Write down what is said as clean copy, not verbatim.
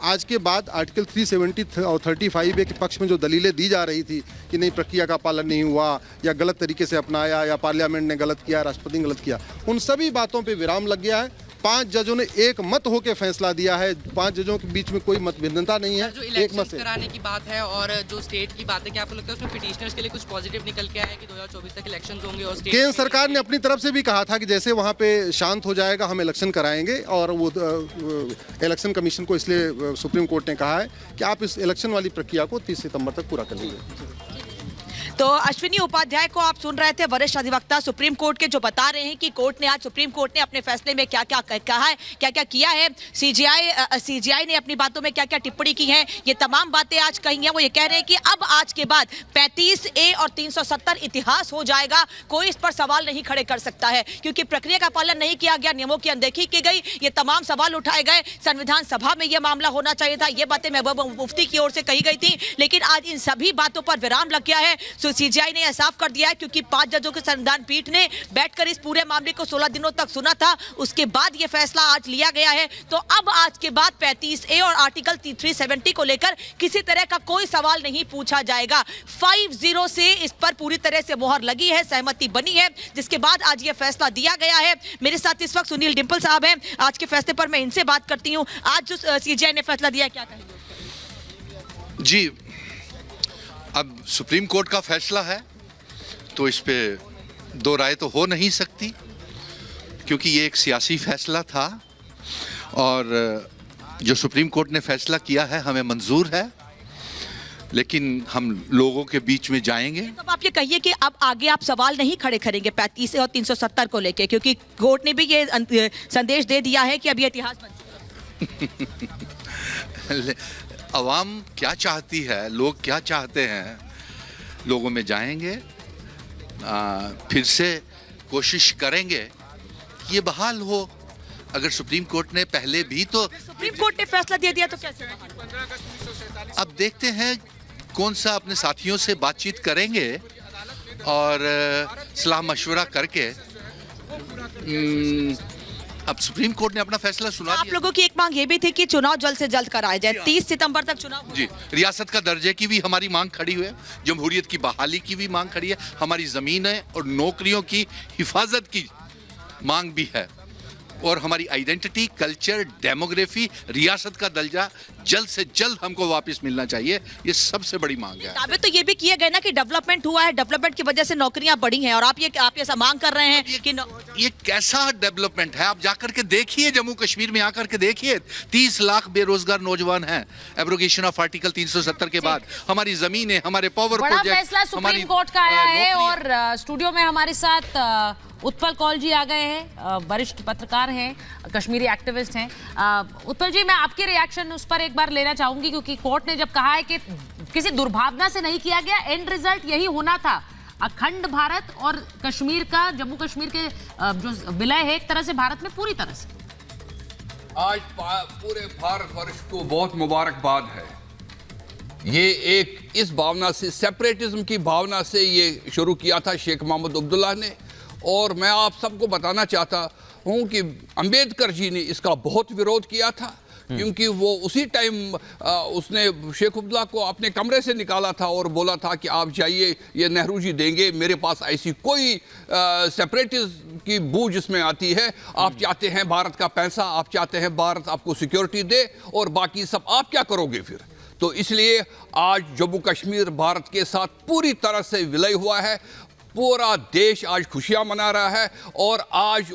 आज के बाद आर्टिकल 370 और 35A के पक्ष में जो दलीलें दी जा रही थी कि नहीं प्रक्रिया का पालन नहीं हुआ या गलत तरीके से अपनाया या पार्लियामेंट ने गलत किया, राष्ट्रपति ने गलत किया, उन सभी बातों पे विराम लग गया है। 5 जजों ने एक मत होकर फैसला दिया है। 5 जजों के बीच में कोई मतभिन्नता नहीं है, जो एक इलेक्शन मत से। कराने की बात है और जो स्टेट की बात है, क्या आपको लगता है उसमें पिटिशनर्स के लिए कुछ पॉजिटिव निकल के आया है कि 2024 तक इलेक्शंस होंगे? और स्टेट केंद्र सरकार ने अपनी तरफ से भी कहा था कि जैसे वहाँ पे शांत हो जाएगा हम इलेक्शन कराएंगे, और वो इलेक्शन कमीशन को इसलिए सुप्रीम कोर्ट ने कहा है कि आप इस इलेक्शन वाली प्रक्रिया को 30 सितंबर तक पूरा कर लीजिए। तो अश्विनी उपाध्याय को आप सुन रहे थे, वरिष्ठ अधिवक्ता सुप्रीम कोर्ट के, जो बता रहे हैं कि कोर्ट ने आज सुप्रीम कोर्ट ने अपने फैसले में क्या क्या कहा है, क्या क्या किया है, सीजीआई ने अपनी बातों में क्या क्या टिप्पणी की है, ये तमाम बातें आज कही हैं। वो ये कह रहे हैं कि अब आज के बाद 35A और 370 इतिहास हो जाएगा, कोई इस पर सवाल नहीं खड़े कर सकता है, क्योंकि प्रक्रिया का पालन नहीं किया गया, नियमों की अनदेखी की गई, ये तमाम सवाल उठाए गए। संविधान सभा में यह मामला होना चाहिए था, ये बातें महबूबा मुफ्ती की ओर से कही गई थी, लेकिन आज इन सभी बातों पर विराम लग गया है। सीजीआई ने यह साफ कर दिया है, क्योंकि 5 जजों के संविधान पीठ ने बैठकर इस पूरे मामले को 16 दिनों तक सुना था, उसके बाद यह फैसला आज लिया गया है। तो अब आज के बाद 35A और आर्टिकल 370 को लेकर किसी तरह का कोई सवाल नहीं पूछा जाएगा। 5-0 से इस पर पूरी तरह से मोहर लगी है, सहमति बनी है, जिसके बाद आज यह फैसला दिया गया है। मेरे साथ इस वक्त सुनील डिंपल साहब हैं, आज के फैसले पर मैं इनसे बात करती हूँ। आज जो सीजीआई ने फैसला दिया, क्या कहेंगे? जी, अब सुप्रीम कोर्ट का फैसला है तो इस पे दो राय तो हो नहीं सकती, क्योंकि ये एक सियासी फैसला था और जो सुप्रीम कोर्ट ने फैसला किया है हमें मंजूर है, लेकिन हम लोगों के बीच में जाएंगे। तब आप ये कहिए कि अब आगे आप सवाल नहीं खड़े करेंगे 35 और 370 को लेके, क्योंकि कोर्ट ने भी ये संदेश दे दिया है कि अब ये इतिहास बन चुका है। अवाम क्या चाहती है, लोग क्या चाहते हैं, लोगों में जाएंगे, फिर से कोशिश करेंगे कि ये बहाल हो। अगर सुप्रीम कोर्ट ने पहले भी तो सुप्रीम कोर्ट ने फैसला दे दिया तो कैसे? अब देखते हैं कौन सा अपने साथियों से बातचीत करेंगे और सलाह मशवरा करके अब सुप्रीम कोर्ट ने अपना फैसला सुना दिया। आप लोगों की एक मांग ये भी थी कि चुनाव जल्द से जल्द कराया जाए, 30 सितंबर तक चुनाव। जी, रियासत का दर्जे की भी हमारी मांग खड़ी हुई है, जमहूरियत की बहाली की भी मांग खड़ी है, हमारी ज़मीनें और नौकरियों की हिफाजत की मांग भी है, और हमारी आइडेंटिटी, कल्चर, डेमोग्राफी, रियासत का दर्जा जल्द से जल्द हमको वापस मिलना चाहिए, ये सबसे बड़ी मांग है। दावे तो ये भी किए गए ना कि डेवलपमेंट हुआ है, डेवलपमेंट की वजह से नौकरियां बढ़ी हैं, और आप ये मांग कर रहे हैं कि ये कैसा डेवलपमेंट है? आप जाकर के देखिए, जम्मू कश्मीर में आकर के देखिए, 30 लाख बेरोजगार नौजवान हैं एब्रोगेशन ऑफ आर्टिकल 370 के बाद। हमारी जमीनें, हमारे पावर बड़ा प्रोजेक्ट, फैसला सुप्रीम कोर्ट का आया है, और स्टूडियो में हमारे साथ उत्पल कौल जी आ गए हैं, वरिष्ठ पत्रकार हैं, कश्मीरी एक्टिविस्ट हैं। उत्पल जी, मैं आपके रिएक्शन उस पर एक बार लेना चाहूंगी, क्योंकि कोर्ट ने जब कहा है कि किसी दुर्भावना से नहीं किया गया, एंड रिजल्ट यही होना था, अखंड भारत और कश्मीर का, जम्मू कश्मीर के जो विलय है एक तरह से भारत में पूरी तरह से। आज पूरे भारतवर्ष को बहुत मुबारकबाद है। ये एक इस भावना से, सेपरेटिज्म की भावना से ये शुरू किया था शेख मोहम्मद अब्दुल्ला ने, और मैं आप सबको बताना चाहता हूं कि अंबेडकर जी ने इसका बहुत विरोध किया था, क्योंकि वो उसी टाइम उसने शेख अब्दुल्ला को अपने कमरे से निकाला था और बोला था कि आप जाइए, ये नेहरू जी देंगे, मेरे पास ऐसी कोई सेपरेटिज्म की बू जिसमें आती है। आप चाहते हैं भारत का पैसा, आप चाहते हैं भारत आपको सिक्योरिटी दे, और बाकी सब आप क्या करोगे फिर? तो इसलिए आज जम्मू कश्मीर भारत के साथ पूरी तरह से विलय हुआ है, पूरा देश आज खुशियां मना रहा है, और आज